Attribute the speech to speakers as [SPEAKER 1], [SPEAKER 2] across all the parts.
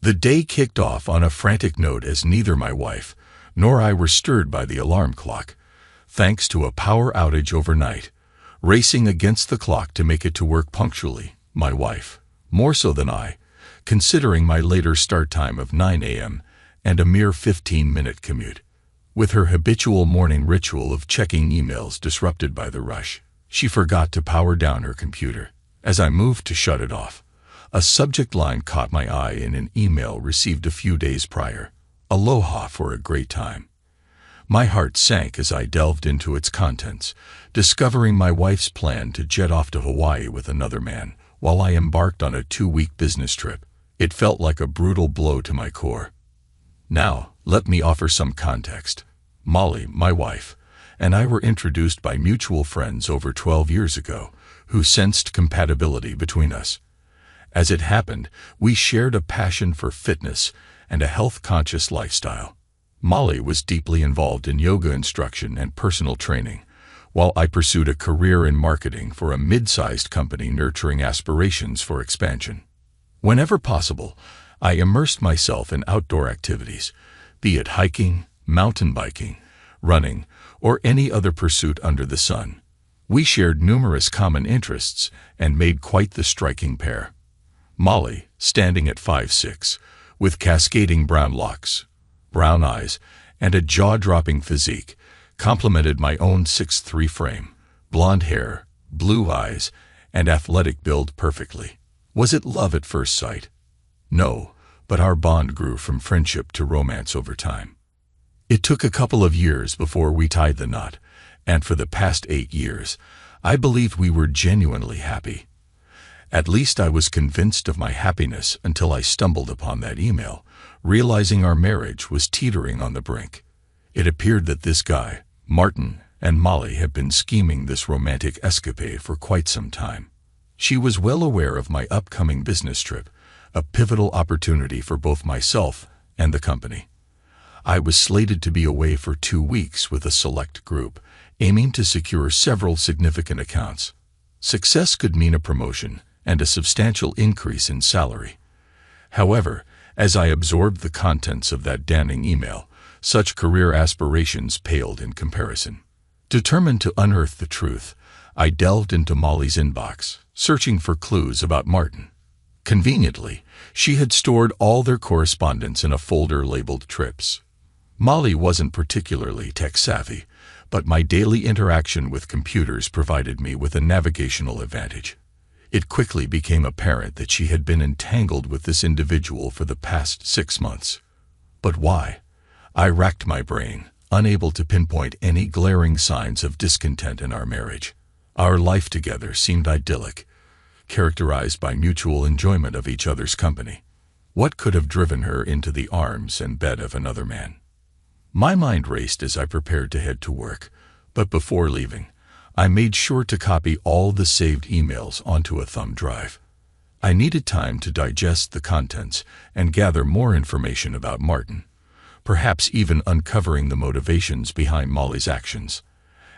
[SPEAKER 1] The day kicked off on a frantic note as neither my wife nor I were stirred by the alarm clock, thanks to a power outage overnight. Racing against the clock to make it to work punctually, my wife, more so than I, considering my later start time of 9 a.m. and a mere 15-minute commute. With her habitual morning ritual of checking emails disrupted by the rush, she forgot to power down her computer. As I moved to shut it off, a subject line caught my eye in an email received a few days prior. Aloha for a great time. My heart sank as I delved into its contents, discovering my wife's plan to jet off to Hawaii with another man while I embarked on a 2-week business trip. It felt like a brutal blow to my core. Now, let me offer some context. Molly, my wife, and I were introduced by mutual friends over 12 years ago who sensed compatibility between us. As it happened, we shared a passion for fitness and a health-conscious lifestyle. Molly was deeply involved in yoga instruction and personal training, while I pursued a career in marketing for a mid-sized company nurturing aspirations for expansion. Whenever possible, I immersed myself in outdoor activities, be it hiking, mountain biking, running, or any other pursuit under the sun. We shared numerous common interests and made quite the striking pair. Molly, standing at 5'6", with cascading brown locks, brown eyes, and a jaw-dropping physique, complemented my own 6'3" frame, blonde hair, blue eyes, and athletic build perfectly. Was it love at first sight? No, but our bond grew from friendship to romance over time. It took a couple of years before we tied the knot, and for the past 8 years, I believed we were genuinely happy. At least I was convinced of my happiness until I stumbled upon that email, realizing our marriage was teetering on the brink. It appeared that this guy, Martin, and Molly had been scheming this romantic escapade for quite some time. She was well aware of my upcoming business trip, a pivotal opportunity for both myself and the company. I was slated to be away for 2 weeks with a select group, aiming to secure several significant accounts. Success could mean a promotion and a substantial increase in salary. However, as I absorbed the contents of that damning email, such career aspirations paled in comparison. Determined to unearth the truth, I delved into Molly's inbox, searching for clues about Martin. Conveniently, she had stored all their correspondence in a folder labeled trips. Molly wasn't particularly tech-savvy, but my daily interaction with computers provided me with a navigational advantage. It quickly became apparent that she had been entangled with this individual for the past 6 months. But why? I racked my brain, unable to pinpoint any glaring signs of discontent in our marriage. Our life together seemed idyllic, characterized by mutual enjoyment of each other's company. What could have driven her into the arms and bed of another man? My mind raced as I prepared to head to work, but before leaving, I made sure to copy all the saved emails onto a thumb drive. I needed time to digest the contents and gather more information about Martin, perhaps even uncovering the motivations behind Molly's actions.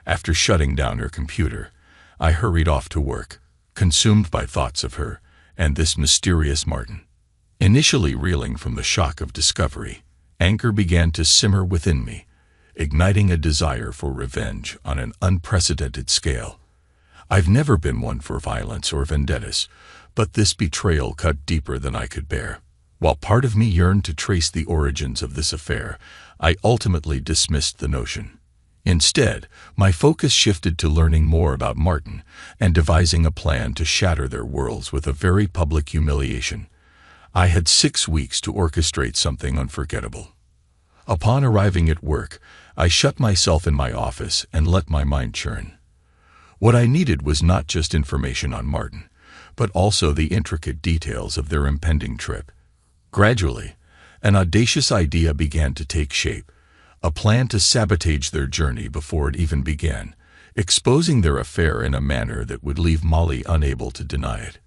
[SPEAKER 1] After shutting down her computer, I hurried off to work, consumed by thoughts of her and this mysterious Martin. Initially reeling from the shock of discovery, anger began to simmer within me, igniting a desire for revenge on an unprecedented scale. I've never been one for violence or vendettas, but this betrayal cut deeper than I could bear. While part of me yearned to trace the origins of this affair, I ultimately dismissed the notion. Instead, my focus shifted to learning more about Martin and devising a plan to shatter their worlds with a very public humiliation. I had 6 weeks to orchestrate something unforgettable. Upon arriving at work, I shut myself in my office and let my mind churn. What I needed was not just information on Martin, but also the intricate details of their impending trip. Gradually, an audacious idea began to take shape, a plan to sabotage their journey before it even began, exposing their affair in a manner that would leave Molly unable to deny it.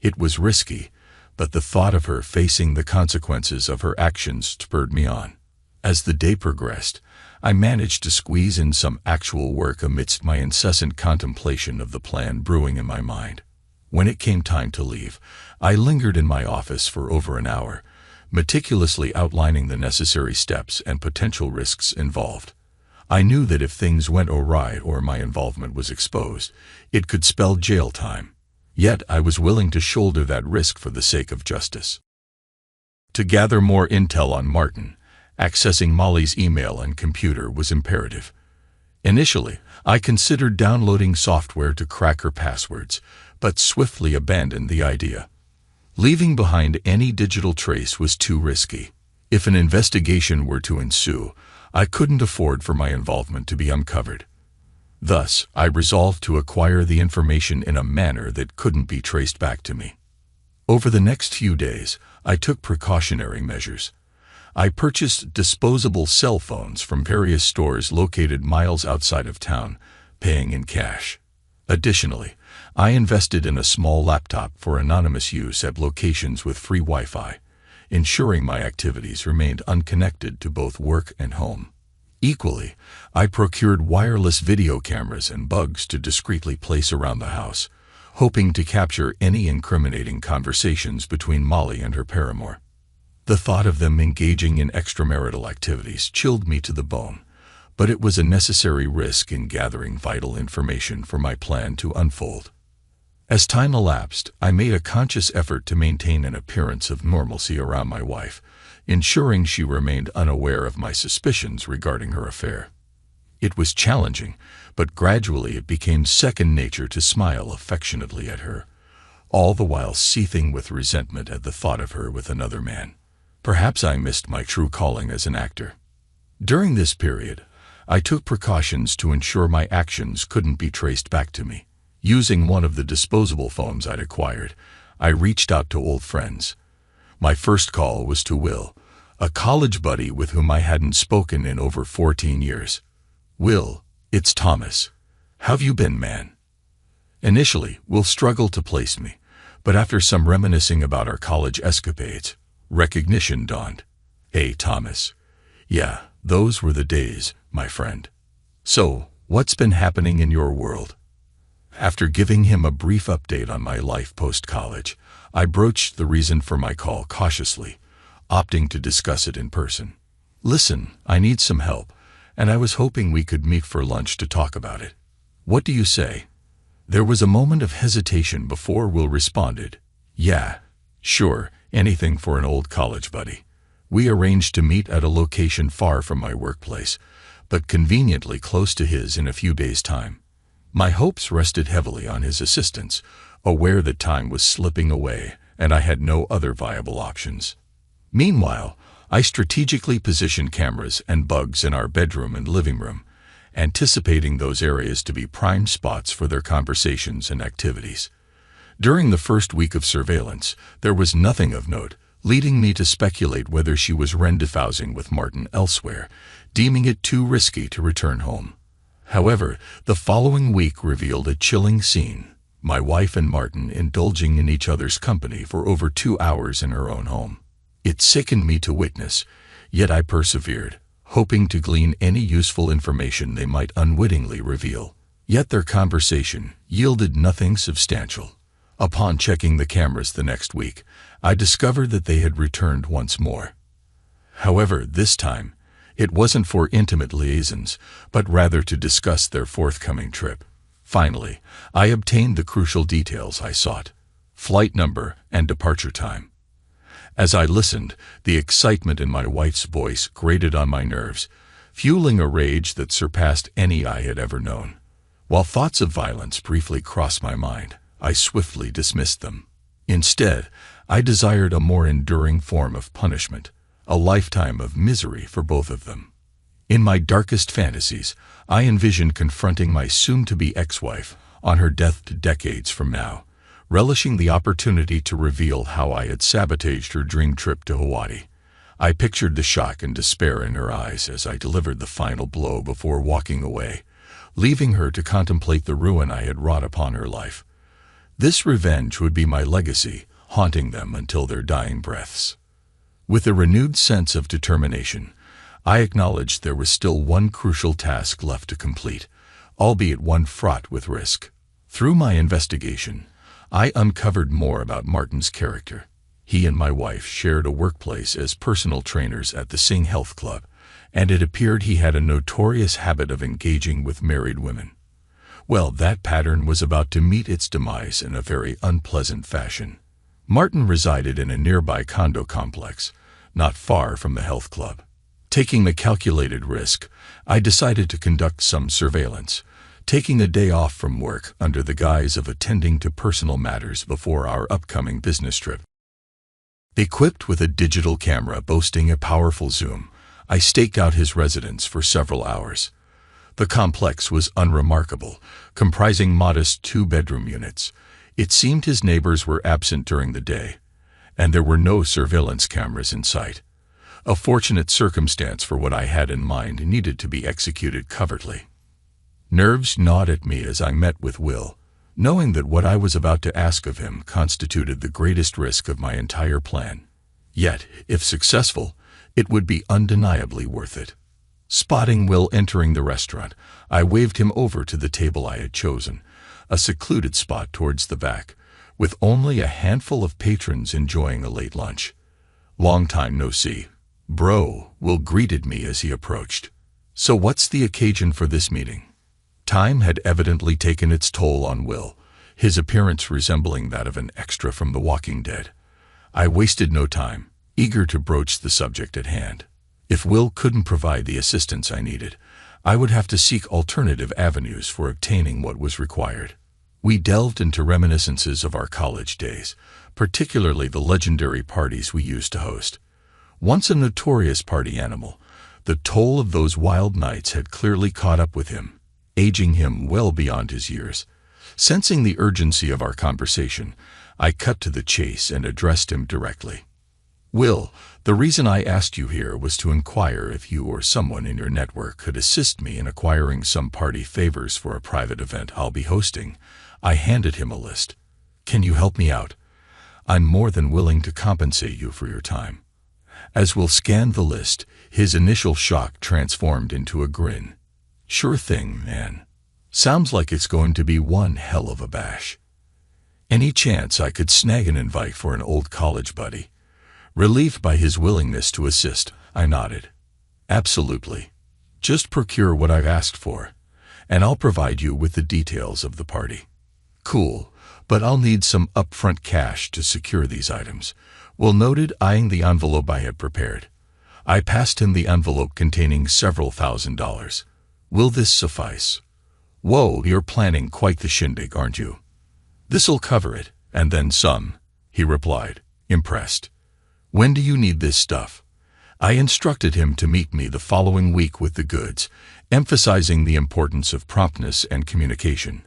[SPEAKER 1] It was risky, but the thought of her facing the consequences of her actions spurred me on. As the day progressed, I managed to squeeze in some actual work amidst my incessant contemplation of the plan brewing in my mind. When it came time to leave, I lingered in my office for over an hour, meticulously outlining the necessary steps and potential risks involved. I knew that if things went awry or my involvement was exposed, it could spell jail time. Yet I was willing to shoulder that risk for the sake of justice. To gather more intel on Martin, accessing Molly's email and computer was imperative. Initially, I considered downloading software to crack her passwords, but swiftly abandoned the idea. Leaving behind any digital trace was too risky. If an investigation were to ensue, I couldn't afford for my involvement to be uncovered. Thus, I resolved to acquire the information in a manner that couldn't be traced back to me. Over the next few days, I took precautionary measures. I purchased disposable cell phones from various stores located miles outside of town, paying in cash. Additionally, I invested in a small laptop for anonymous use at locations with free Wi-Fi, ensuring my activities remained unconnected to both work and home. Equally, I procured wireless video cameras and bugs to discreetly place around the house, hoping to capture any incriminating conversations between Molly and her paramour. The thought of them engaging in extramarital activities chilled me to the bone, but it was a necessary risk in gathering vital information for my plan to unfold. As time elapsed, I made a conscious effort to maintain an appearance of normalcy around my wife, ensuring she remained unaware of my suspicions regarding her affair. It was challenging, but gradually it became second nature to smile affectionately at her, all the while seething with resentment at the thought of her with another man. Perhaps I missed my true calling as an actor. During this period, I took precautions to ensure my actions couldn't be traced back to me. Using one of the disposable phones I'd acquired, I reached out to old friends. My first call was to Will, a college buddy with whom I hadn't spoken in over 14 years. "Will, it's Thomas. How've you been, man?" Initially, Will struggled to place me, but after some reminiscing about our college escapades, recognition dawned. "Hey, Thomas. Yeah, those were the days, my friend. So, what's been happening in your world?" After giving him a brief update on my life post-college, I broached the reason for my call cautiously, opting to discuss it in person. "Listen, I need some help, and I was hoping we could meet for lunch to talk about it. What do you say?" There was a moment of hesitation before Will responded. "Yeah, sure, anything for an old college buddy." We arranged to meet at a location far from my workplace, but conveniently close to his in a few days' time. My hopes rested heavily on his assistance, aware that time was slipping away and I had no other viable options. Meanwhile, I strategically positioned cameras and bugs in our bedroom and living room, anticipating those areas to be prime spots for their conversations and activities. During the first week of surveillance, there was nothing of note, leading me to speculate whether she was rendezvousing with Martin elsewhere, deeming it too risky to return home. However, the following week revealed a chilling scene, my wife and Martin indulging in each other's company for over 2 hours in her own home. It sickened me to witness, yet I persevered, hoping to glean any useful information they might unwittingly reveal. Yet their conversation yielded nothing substantial. Upon checking the cameras the next week, I discovered that they had returned once more. However, this time, it wasn't for intimate liaisons, but rather to discuss their forthcoming trip. Finally, I obtained the crucial details I sought: flight number and departure time. As I listened, the excitement in my wife's voice grated on my nerves, fueling a rage that surpassed any I had ever known. While thoughts of violence briefly crossed my mind, I swiftly dismissed them. Instead, I desired a more enduring form of punishment, a lifetime of misery for both of them. In my darkest fantasies, I envisioned confronting my soon-to-be ex-wife on her deathbed decades from now, relishing the opportunity to reveal how I had sabotaged her dream trip to Hawaii. I pictured the shock and despair in her eyes as I delivered the final blow before walking away, leaving her to contemplate the ruin I had wrought upon her life. This revenge would be my legacy, haunting them until their dying breaths. With a renewed sense of determination, I acknowledged there was still one crucial task left to complete, albeit one fraught with risk. Through my investigation, I uncovered more about Martin's character. He and my wife shared a workplace as personal trainers at the Sing Health Club, and it appeared he had a notorious habit of engaging with married women. Well, that pattern was about to meet its demise in a very unpleasant fashion. Martin resided in a nearby condo complex, not far from the health club. Taking the calculated risk, I decided to conduct some surveillance, taking a day off from work under the guise of attending to personal matters before our upcoming business trip. Equipped with a digital camera boasting a powerful zoom, I staked out his residence for several hours. The complex was unremarkable, comprising modest 2-bedroom units. It seemed his neighbors were absent during the day, and there were no surveillance cameras in sight. A fortunate circumstance, for what I had in mind needed to be executed covertly. Nerves gnawed at me as I met with Will, knowing that what I was about to ask of him constituted the greatest risk of my entire plan. Yet, if successful, it would be undeniably worth it. Spotting Will entering the restaurant, I waved him over to the table I had chosen, a secluded spot towards the back, with only a handful of patrons enjoying a late lunch. "Long time no see, bro," Will greeted me as he approached. "So what's the occasion for this meeting?" Time had evidently taken its toll on Will, his appearance resembling that of an extra from The Walking Dead. I wasted no time, eager to broach the subject at hand. If Will couldn't provide the assistance I needed, I would have to seek alternative avenues for obtaining what was required. We delved into reminiscences of our college days, particularly the legendary parties we used to host. Once a notorious party animal, the toll of those wild nights had clearly caught up with him, aging him well beyond his years. Sensing the urgency of our conversation, I cut to the chase and addressed him directly. "Will, the reason I asked you here was to inquire if you or someone in your network could assist me in acquiring some party favors for a private event I'll be hosting." I handed him a list. "Can you help me out? I'm more than willing to compensate you for your time." As Will scanned the list, his initial shock transformed into a grin. "Sure thing, man. Sounds like it's going to be one hell of a bash. Any chance I could snag an invite for an old college buddy?" Relieved by his willingness to assist, I nodded. "Absolutely. Just procure what I've asked for, and I'll provide you with the details of the party." "Cool, but I'll need some upfront cash to secure these items," Will noted, eyeing the envelope I had prepared. I passed him the envelope containing several $1,000s. "Will this suffice?" "Whoa, you're planning quite the shindig, aren't you?" "This'll cover it, and then some," he replied, impressed. "When do you need this stuff?" I instructed him to meet me the following week with the goods, emphasizing the importance of promptness and communication.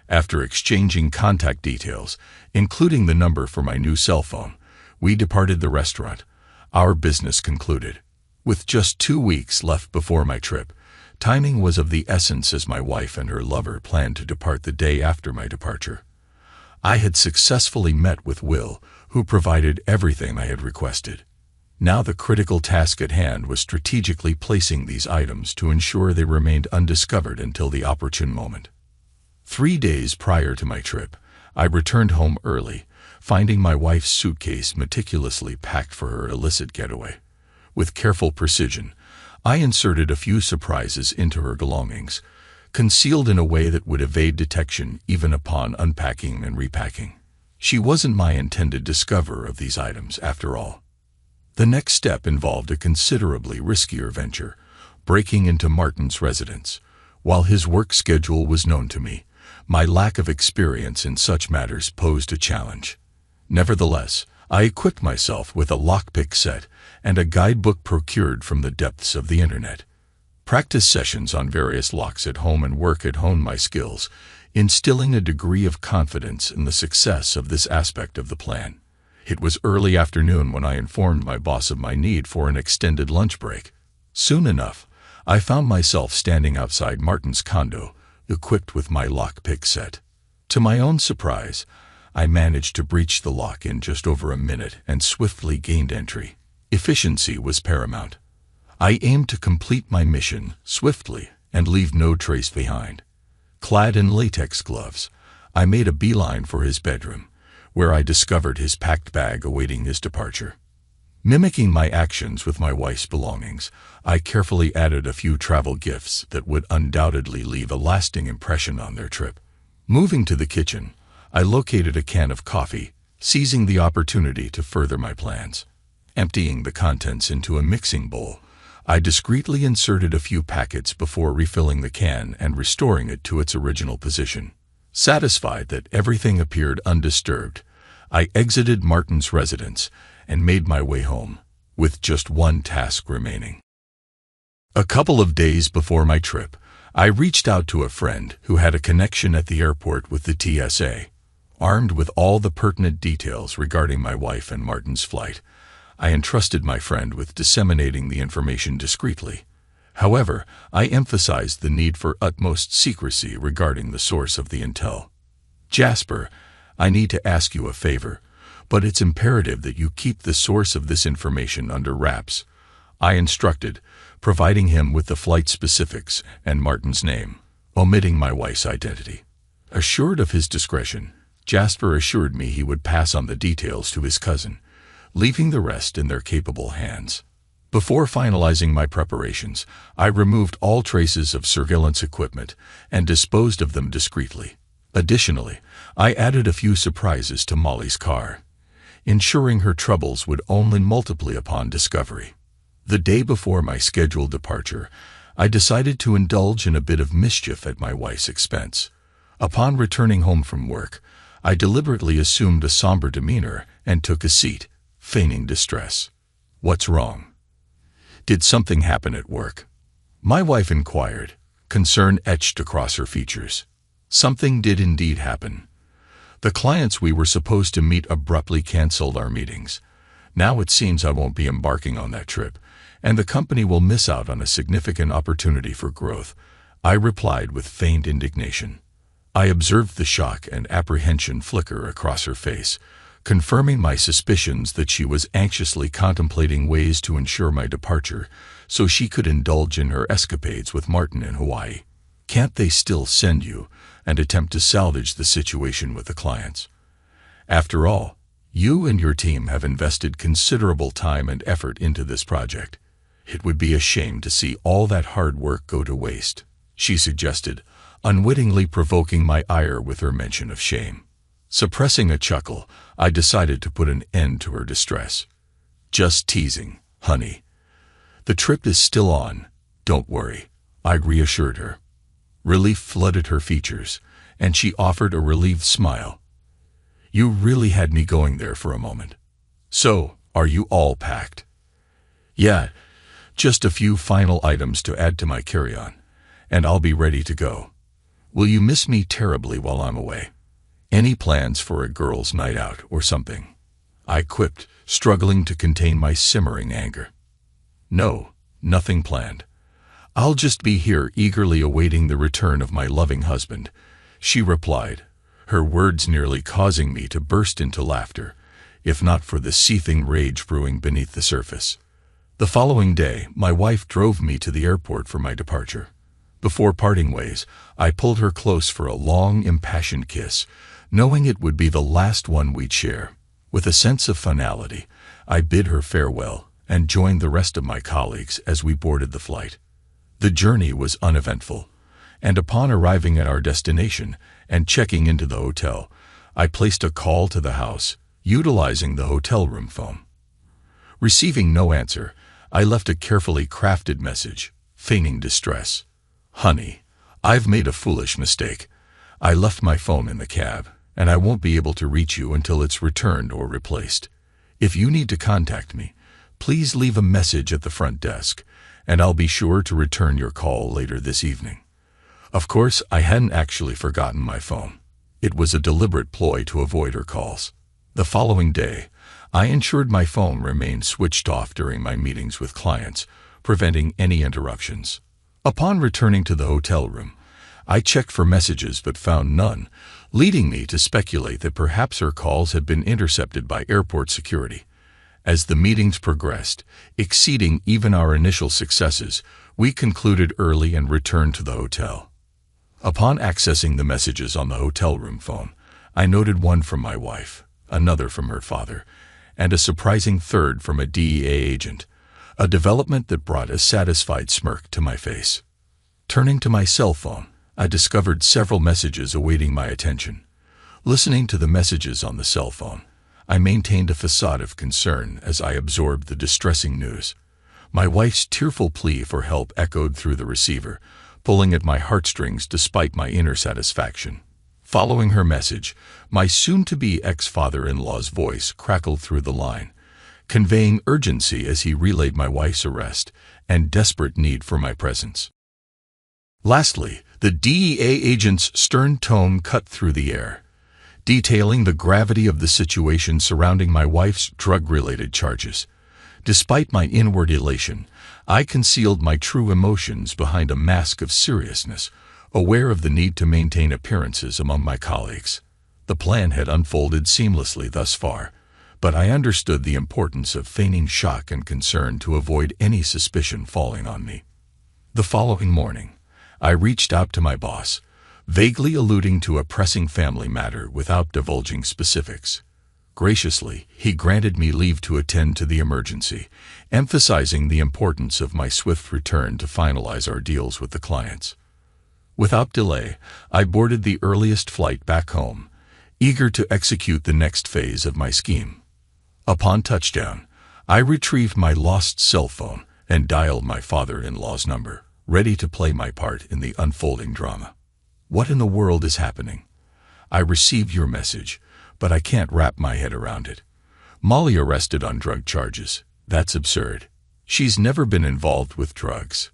[SPEAKER 1] After exchanging contact details, including the number for my new cell phone, we departed the restaurant, our business concluded. With just 2 weeks left before my trip, timing was of the essence as my wife and her lover planned to depart the day after my departure. I had successfully met with Will, who provided everything I had requested. Now the critical task at hand was strategically placing these items to ensure they remained undiscovered until the opportune moment. 3 days prior to my trip, I returned home early, finding my wife's suitcase meticulously packed for her illicit getaway. With careful precision, I inserted a few surprises into her belongings, concealed in a way that would evade detection even upon unpacking and repacking. She wasn't my intended discoverer of these items, after all. The next step involved a considerably riskier venture, breaking into Martin's residence. While his work schedule was known to me, my lack of experience in such matters posed a challenge. Nevertheless, I equipped myself with a lockpick set and a guidebook procured from the depths of the internet. Practice sessions on various locks at home and work had honed my skills, instilling a degree of confidence in the success of this aspect of the plan. It was early afternoon when I informed my boss of my need for an extended lunch break. Soon enough, I found myself standing outside Martin's condo, equipped with my lockpick set. To my own surprise, I managed to breach the lock in just over a minute and swiftly gained entry. Efficiency was paramount. I aimed to complete my mission swiftly and leave no trace behind. Clad in latex gloves, I made a beeline for his bedroom, where I discovered his packed bag awaiting his departure. Mimicking my actions with my wife's belongings, I carefully added a few travel gifts that would undoubtedly leave a lasting impression on their trip. Moving to the kitchen, I located a can of coffee, seizing the opportunity to further my plans. Emptying the contents into a mixing bowl, I discreetly inserted a few packets before refilling the can and restoring it to its original position. Satisfied that everything appeared undisturbed, I exited Martin's residence and made my way home, with just one task remaining. A couple of days before my trip, I reached out to a friend who had a connection at the airport with the TSA. Armed with all the pertinent details regarding my wife and Martin's flight, I entrusted my friend with disseminating the information discreetly. However, I emphasized the need for utmost secrecy regarding the source of the intel. "Jasper, I need to ask you a favor, but it's imperative that you keep the source of this information under wraps," I instructed, providing him with the flight specifics and Martin's name, omitting my wife's identity. Assured of his discretion, Jasper assured me he would pass on the details to his cousin, leaving the rest in their capable hands. Before finalizing my preparations, I removed all traces of surveillance equipment and disposed of them discreetly. Additionally, I added a few surprises to Molly's car, ensuring her troubles would only multiply upon discovery. The day before my scheduled departure, I decided to indulge in a bit of mischief at my wife's expense. Upon returning home from work, I deliberately assumed a somber demeanor and took a seat, feigning distress. "What's wrong? Did something happen at work?" my wife inquired, concern etched across her features. Something did indeed happen. The clients we were supposed to meet abruptly canceled our meetings. Now it seems I won't be embarking on that trip, and the company will miss out on a significant opportunity for growth, I replied with feigned indignation. I observed the shock and apprehension flicker across her face, confirming my suspicions that she was anxiously contemplating ways to ensure my departure so she could indulge in her escapades with Martin in Hawaii. "Can't they still send you and attempt to salvage the situation with the clients? After all, you and your team have invested considerable time and effort into this project. It would be a shame to see all that hard work go to waste," she suggested, unwittingly provoking my ire with her mention of shame. Suppressing a chuckle, I decided to put an end to her distress. "Just teasing, honey. The trip is still on, don't worry," I reassured her. Relief flooded her features, and she offered a relieved smile. "You really had me going there for a moment. So, are you all packed?" "Yeah, just a few final items to add to my carry-on, and I'll be ready to go. Will you miss me terribly while I'm away? Any plans for a girls' night out or something?" I quipped, struggling to contain my simmering anger. "No, nothing planned. I'll just be here eagerly awaiting the return of my loving husband," she replied, her words nearly causing me to burst into laughter, if not for the seething rage brewing beneath the surface. The following day, my wife drove me to the airport for my departure. Before parting ways, I pulled her close for a long, impassioned kiss, knowing it would be the last one we'd share. With a sense of finality, I bid her farewell and joined the rest of my colleagues as we boarded the flight. The journey was uneventful, and upon arriving at our destination and checking into the hotel, I placed a call to the house, utilizing the hotel room phone. Receiving no answer, I left a carefully crafted message, feigning distress. "Honey, I've made a foolish mistake. I left my phone in the cab, and I won't be able to reach you until it's returned or replaced. If you need to contact me, please leave a message at the front desk, and I'll be sure to return your call later this evening." Of course, I hadn't actually forgotten my phone. It was a deliberate ploy to avoid her calls. The following day, I ensured my phone remained switched off during my meetings with clients, preventing any interruptions. Upon returning to the hotel room, I checked for messages but found none, leading me to speculate that perhaps her calls had been intercepted by airport security. As the meetings progressed, exceeding even our initial successes, we concluded early and returned to the hotel. Upon accessing the messages on the hotel room phone, I noted one from my wife, another from her father, and a surprising third from a DEA agent, a development that brought a satisfied smirk to my face. Turning to my cell phone, I discovered several messages awaiting my attention. Listening to the messages on the cell phone, I maintained a facade of concern as I absorbed the distressing news. My wife's tearful plea for help echoed through the receiver, pulling at my heartstrings despite my inner satisfaction. Following her message, my soon-to-be ex-father-in-law's voice crackled through the line, conveying urgency as he relayed my wife's arrest and desperate need for my presence. Lastly, the DEA agent's stern tone cut through the air, detailing the gravity of the situation surrounding my wife's drug-related charges. Despite my inward elation, I concealed my true emotions behind a mask of seriousness, aware of the need to maintain appearances among my colleagues. The plan had unfolded seamlessly thus far, but I understood the importance of feigning shock and concern to avoid any suspicion falling on me. The following morning, I reached out to my boss, vaguely alluding to a pressing family matter without divulging specifics. Graciously, he granted me leave to attend to the emergency, emphasizing the importance of my swift return to finalize our deals with the clients. Without delay, I boarded the earliest flight back home, eager to execute the next phase of my scheme. Upon touchdown, I retrieved my lost cell phone and dialed my father-in-law's number, ready to play my part in the unfolding drama. What in the world is happening? I received your message, but I can't wrap my head around it. Molly arrested on drug charges. That's absurd. She's never been involved with drugs.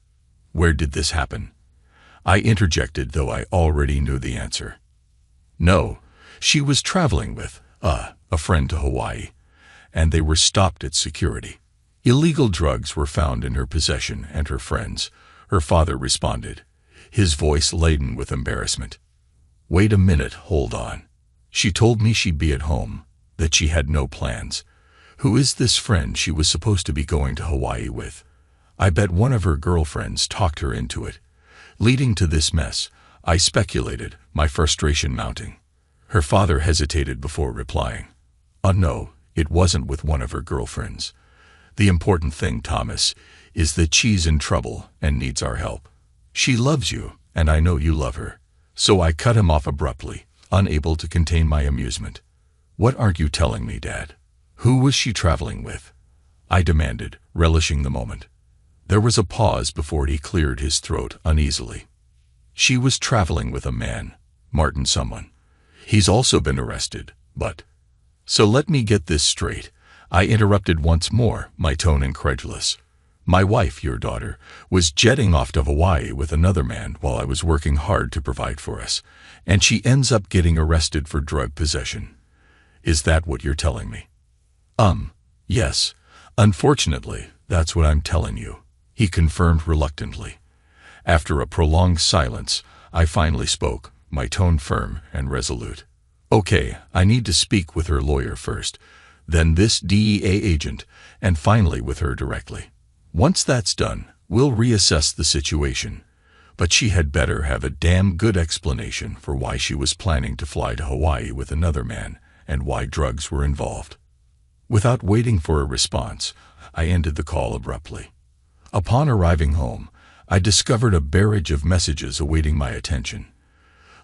[SPEAKER 1] Where did this happen? I interjected, though I already knew the answer. No, she was traveling with a friend to Hawaii, and they were stopped at security. Illegal drugs were found in her possession and her friends, her father responded, his voice laden with embarrassment. Wait a minute, hold on. She told me she'd be at home, that she had no plans. Who is this friend she was supposed to be going to Hawaii with? I bet one of her girlfriends talked her into it. Leading to this mess, I speculated, my frustration mounting. Her father hesitated before replying. No, it wasn't with one of her girlfriends. The important thing, Thomas, is that she's in trouble and needs our help. She loves you, and I know you love her. So I cut him off abruptly, unable to contain my amusement. What aren't you telling me, Dad? Who was she traveling with? I demanded, relishing the moment. There was a pause before he cleared his throat uneasily. She was traveling with a man, Martin someone. He's also been arrested, but... So let me get this straight. I interrupted once more, my tone incredulous. My wife, your daughter, was jetting off to Hawaii with another man while I was working hard to provide for us, and she ends up getting arrested for drug possession. Is that what you're telling me? Yes. Unfortunately, that's what I'm telling you, he confirmed reluctantly. After a prolonged silence, I finally spoke, my tone firm and resolute. Okay, I need to speak with her lawyer first, then this DEA agent, and finally with her directly. Once that's done, we'll reassess the situation. But she had better have a damn good explanation for why she was planning to fly to Hawaii with another man and why drugs were involved. Without waiting for a response, I ended the call abruptly. Upon arriving home, I discovered a barrage of messages awaiting my attention.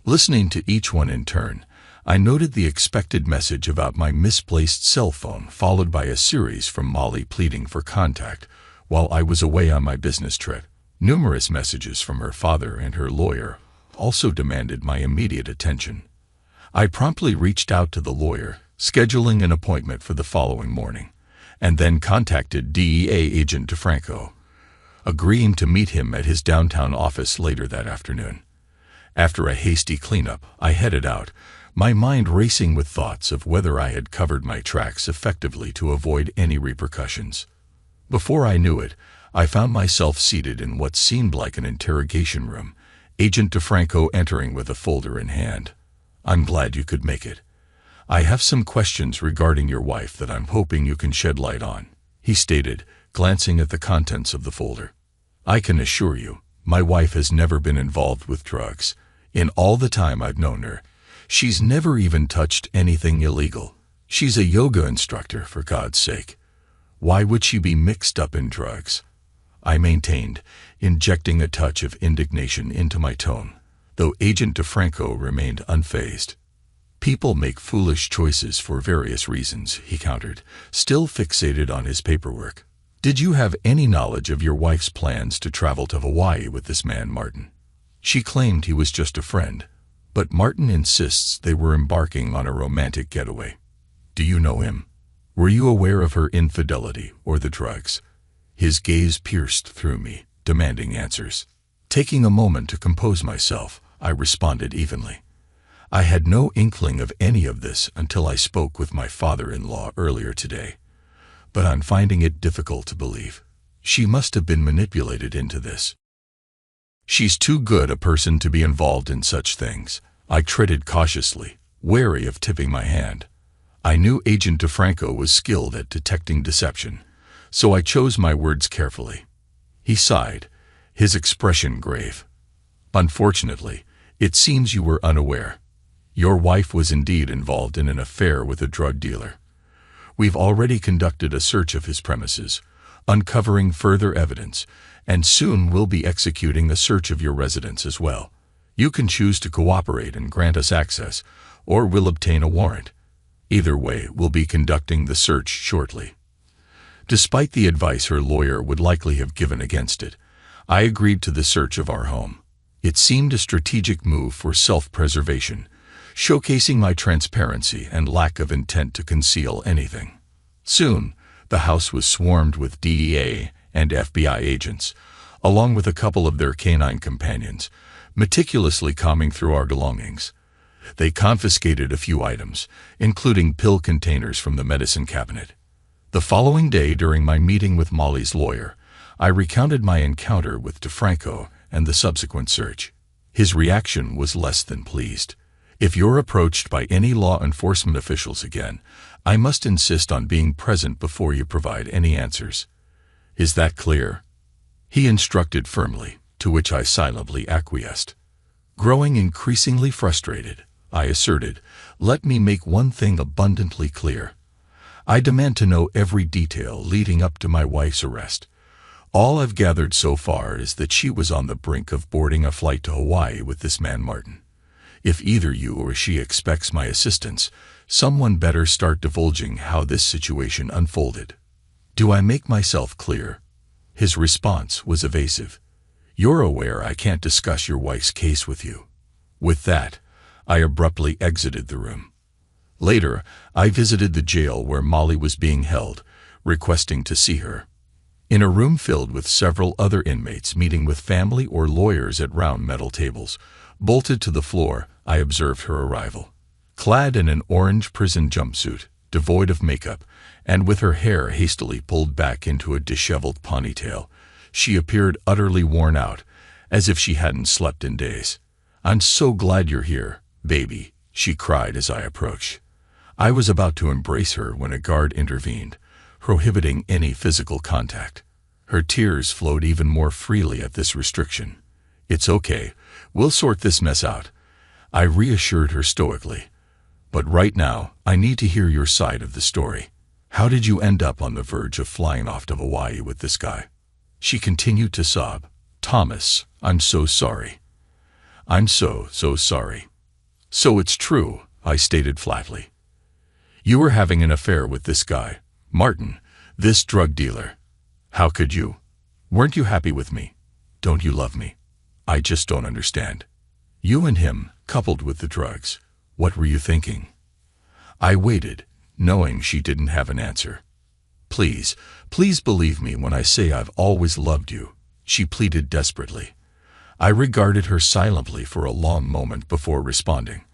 [SPEAKER 1] Listening to each one in turn, I noted the expected message about my misplaced cell phone, followed by a series from Molly pleading for contact while I was away on my business trip. Numerous messages from her father and her lawyer also demanded my immediate attention. I promptly reached out to the lawyer, scheduling an appointment for the following morning, and then contacted DEA agent DeFranco, agreeing to meet him at his downtown office later that afternoon. After a hasty cleanup, I headed out, my mind racing with thoughts of whether I had covered my tracks effectively to avoid any repercussions. Before I knew it, I found myself seated in what seemed like an interrogation room, Agent DeFranco entering with a folder in hand. I'm glad you could make it. I have some questions regarding your wife that I'm hoping you can shed light on, he stated, glancing at the contents of the folder. I can assure you, my wife has never been involved with drugs. In all the time I've known her, she's never even touched anything illegal. She's a yoga instructor, for God's sake. Why would she be mixed up in drugs? I maintained, injecting a touch of indignation into my tone, though Agent DeFranco remained unfazed. People make foolish choices for various reasons, he countered, still fixated on his paperwork. Did you have any knowledge of your wife's plans to travel to Hawaii with this man, Martin? She claimed he was just a friend, but Martin insists they were embarking on a romantic getaway. Do you know him? Were you aware of her infidelity or the drugs? His gaze pierced through me, demanding answers. Taking a moment to compose myself, I responded evenly. I had no inkling of any of this until I spoke with my father-in-law earlier today, but I'm finding it difficult to believe. She must have been manipulated into this. She's too good a person to be involved in such things. I treaded cautiously, wary of tipping my hand. I knew Agent DeFranco was skilled at detecting deception, so I chose my words carefully. He sighed, his expression grave. Unfortunately, it seems you were unaware. Your wife was indeed involved in an affair with a drug dealer. We've already conducted a search of his premises, uncovering further evidence, and soon we'll be executing a search of your residence as well. You can choose to cooperate and grant us access, or we'll obtain a warrant. Either way, we'll be conducting the search shortly. Despite the advice her lawyer would likely have given against it, I agreed to the search of our home. It seemed a strategic move for self-preservation, showcasing my transparency and lack of intent to conceal anything. Soon, the house was swarmed with DEA and FBI agents, along with a couple of their canine companions, meticulously combing through our belongings. They confiscated a few items, including pill containers from the medicine cabinet. The following day, during my meeting with Molly's lawyer, I recounted my encounter with DeFranco and the subsequent search. His reaction was less than pleased. If you're approached by any law enforcement officials again, I must insist on being present before you provide any answers. Is that clear? He instructed firmly, to which I silently acquiesced. Growing increasingly frustrated, I asserted, let me make one thing abundantly clear. I demand to know every detail leading up to my wife's arrest. All I've gathered so far is that she was on the brink of boarding a flight to Hawaii with this man Martin. If either you or she expects my assistance, someone better start divulging how this situation unfolded. Do I make myself clear? His response was evasive. You're aware I can't discuss your wife's case with you. With that, I abruptly exited the room. Later, I visited the jail where Molly was being held, requesting to see her. In a room filled with several other inmates meeting with family or lawyers at round metal tables, bolted to the floor, I observed her arrival. Clad in an orange prison jumpsuit, devoid of makeup, and with her hair hastily pulled back into a disheveled ponytail, she appeared utterly worn out, as if she hadn't slept in days. I'm so glad you're here, baby, she cried as I approached. I was about to embrace her when a guard intervened, prohibiting any physical contact. Her tears flowed even more freely at this restriction. It's okay, we'll sort this mess out, I reassured her stoically. But right now, I need to hear your side of the story. How did you end up on the verge of flying off to Hawaii with this guy? She continued to sob. Thomas, I'm so sorry. I'm so sorry. So it's true, I stated flatly. You were having an affair with this guy, Martin, this drug dealer. How could you? Weren't you happy with me? Don't you love me? I just don't understand. You and him, coupled with the drugs, what were you thinking? I waited, knowing she didn't have an answer. Please believe me when I say I've always loved you, she pleaded desperately. I regarded her silently for a long moment before responding.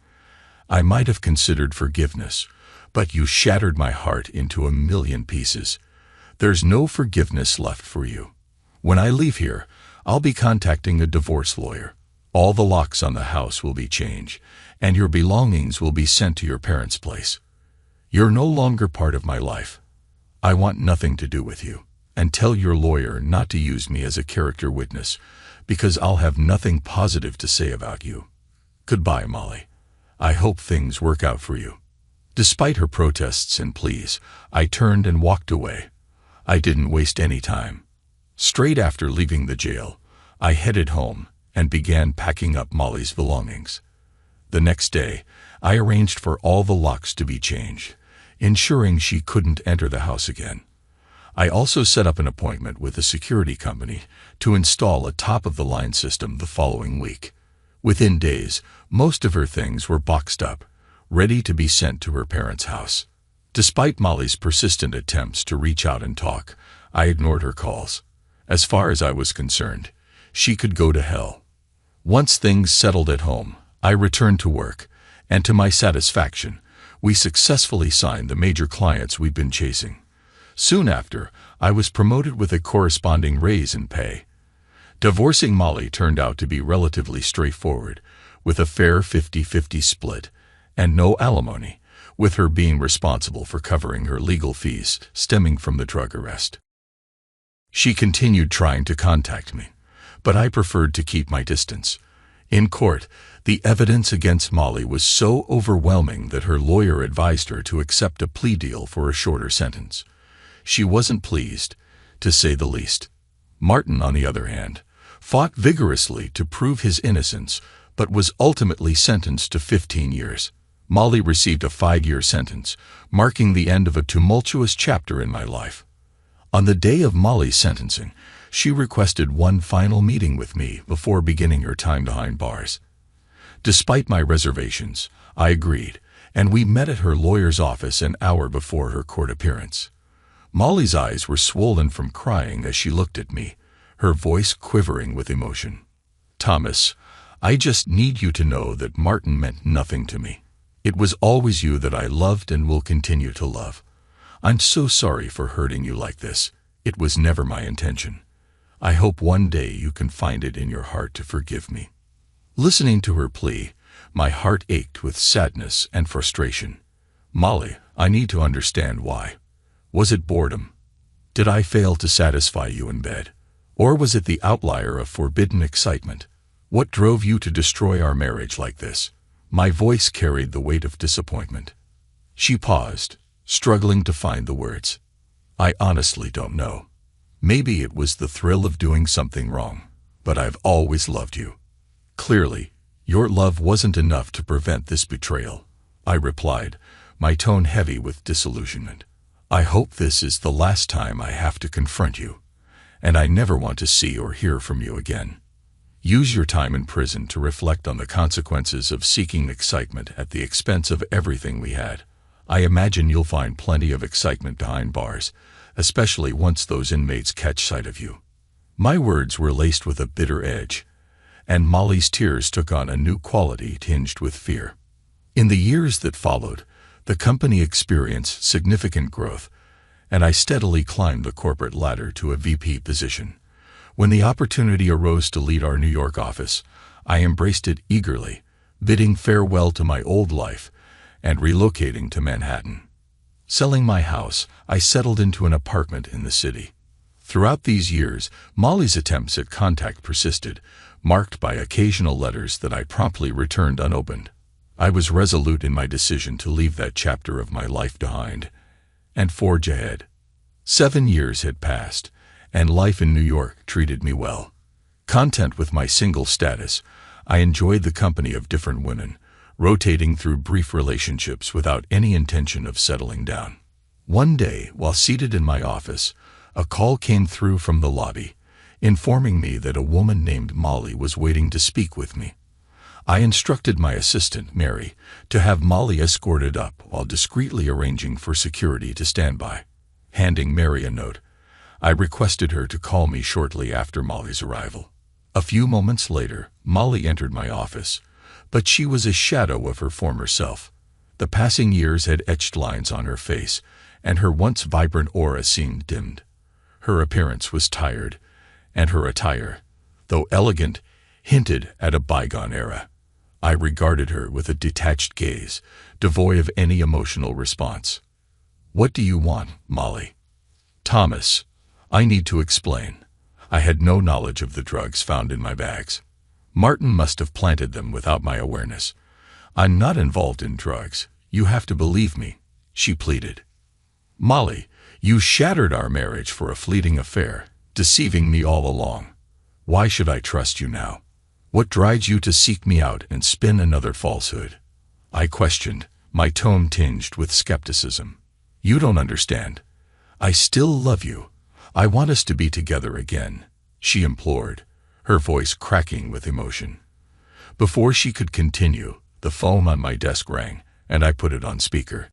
[SPEAKER 1] I might have considered forgiveness, but you shattered my heart into a million pieces. There's no forgiveness left for you. When I leave here, I'll be contacting a divorce lawyer. All the locks on the house will be changed, and your belongings will be sent to your parents' place. You're no longer part of my life. I want nothing to do with you, and tell your lawyer not to use me as a character witness, because I'll have nothing positive to say about you. Goodbye, Molly. I hope things work out for you. Despite her protests and pleas, I turned and walked away. I didn't waste any time. Straight after leaving the jail, I headed home and began packing up Molly's belongings. The next day, I arranged for all the locks to be changed, ensuring she couldn't enter the house again. I also set up an appointment with a security company to install a top-of-the-line system the following week. Within days, most of her things were boxed up, ready to be sent to her parents' house. Despite Molly's persistent attempts to reach out and talk, I ignored her calls. As far as I was concerned, she could go to hell. Once things settled at home, I returned to work, and to my satisfaction, we successfully signed the major clients we'd been chasing. Soon after, I was promoted with a corresponding raise in pay. Divorcing Molly turned out to be relatively straightforward, with a fair 50-50 split, and no alimony, with her being responsible for covering her legal fees stemming from the drug arrest. She continued trying to contact me, but I preferred to keep my distance. In court, the evidence against Molly was so overwhelming that her lawyer advised her to accept a plea deal for a shorter sentence. She wasn't pleased, to say the least. Martin, on the other hand, fought vigorously to prove his innocence, but was ultimately sentenced to 15 years. Molly received a 5-year sentence, marking the end of a tumultuous chapter in my life. On the day of Molly's sentencing, she requested one final meeting with me before beginning her time behind bars. Despite my reservations, I agreed, and we met at her lawyer's office an hour before her court appearance. Molly's eyes were swollen from crying as she looked at me, her voice quivering with emotion. "Thomas, I just need you to know that Martin meant nothing to me. It was always you that I loved and will continue to love. I'm so sorry for hurting you like this. It was never my intention. I hope one day you can find it in your heart to forgive me." Listening to her plea, my heart ached with sadness and frustration. "Molly, I need to understand why. Was it boredom? Did I fail to satisfy you in bed? Or was it the outlier of forbidden excitement? What drove you to destroy our marriage like this?" My voice carried the weight of disappointment. She paused, struggling to find the words. "I honestly don't know. Maybe it was the thrill of doing something wrong, but I've always loved you. Clearly, your love wasn't enough to prevent this betrayal," I replied, my tone heavy with disillusionment. "I hope this is the last time I have to confront you, and I never want to see or hear from you again. Use your time in prison to reflect on the consequences of seeking excitement at the expense of everything we had. I imagine you'll find plenty of excitement behind bars, especially once those inmates catch sight of you." My words were laced with a bitter edge, and Molly's tears took on a new quality tinged with fear. In the years that followed, the company experienced significant growth, and I steadily climbed the corporate ladder to a VP position. When the opportunity arose to lead our New York office, I embraced it eagerly, bidding farewell to my old life and relocating to Manhattan. Selling my house, I settled into an apartment in the city. Throughout these years, Molly's attempts at contact persisted, marked by occasional letters that I promptly returned unopened. I was resolute in my decision to leave that chapter of my life behind and forge ahead. 7 years had passed, and life in New York treated me well. Content with my single status, I enjoyed the company of different women, rotating through brief relationships without any intention of settling down. One day, while seated in my office, a call came through from the lobby, informing me that a woman named Molly was waiting to speak with me. I instructed my assistant, Mary, to have Molly escorted up while discreetly arranging for security to stand by. Handing Mary a note, I requested her to call me shortly after Molly's arrival. A few moments later, Molly entered my office, but she was a shadow of her former self. The passing years had etched lines on her face, and her once vibrant aura seemed dimmed. Her appearance was tired, and her attire, though elegant, hinted at a bygone era. I regarded her with a detached gaze, devoid of any emotional response. "What do you want, Molly?" "Thomas, I need to explain. I had no knowledge of the drugs found in my bags. Martin must have planted them without my awareness. I'm not involved in drugs. You have to believe me, she pleaded. Molly, you shattered our marriage for a fleeting affair, deceiving me all along. Why should I trust you now? What drives you to seek me out and spin another falsehood? I questioned, my tone tinged with skepticism. You don't understand. I still love you. I want us to be together again, she implored, her voice cracking with emotion. Before she could continue, the phone on my desk rang, and I put it on speaker.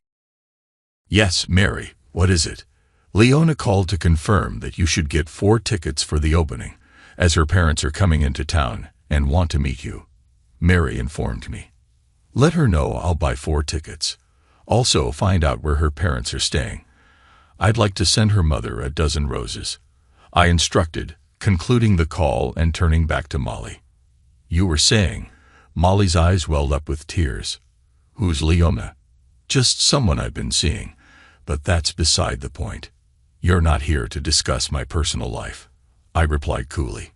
[SPEAKER 1] Yes, Mary, what is it? Leona called to confirm that you should get 4 tickets for the opening, as her parents are coming into town and want to meet you, Mary informed me. Let her know I'll buy 4 tickets. Also find out where her parents are staying. I'd like to send her mother a dozen roses, I instructed, concluding the call and turning back to Molly. You were saying? Molly's eyes welled up with tears. Who's Leona? Just someone I've been seeing, but that's beside the point. You're not here to discuss my personal life, I replied coolly.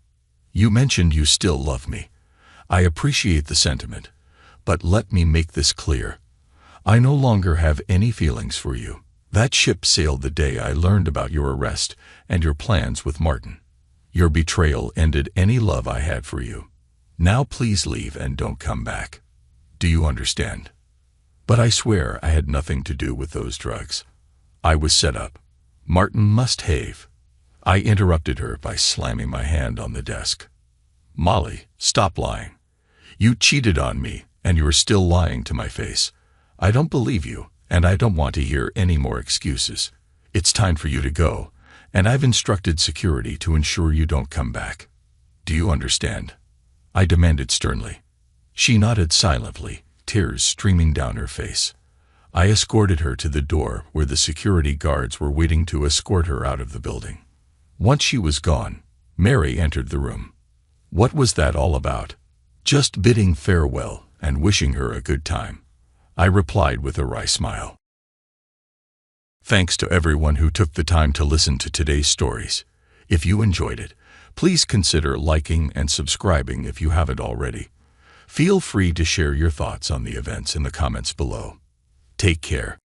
[SPEAKER 1] You mentioned you still love me. I appreciate the sentiment, but let me make this clear. I no longer have any feelings for you. That ship sailed the day I learned about your arrest and your plans with Martin. Your betrayal ended any love I had for you. Now please leave and don't come back. Do you understand? But I swear I had nothing to do with those drugs. I was set up. Martin must have. I interrupted her by slamming my hand on the desk. Molly, stop lying. You cheated on me, and you're still lying to my face. I don't believe you, and I don't want to hear any more excuses. It's time for you to go, and I've instructed security to ensure you don't come back. Do you understand? I demanded sternly. She nodded silently, tears streaming down her face. I escorted her to the door where the security guards were waiting to escort her out of the building. Once she was gone, Mary entered the room. What was that all about? Just bidding farewell and wishing her a good time, I replied with a wry smile. Thanks to everyone who took the time to listen to today's stories. If you enjoyed it, please consider liking and subscribing if you haven't already. Feel free to share your thoughts on the events in the comments below. Take care.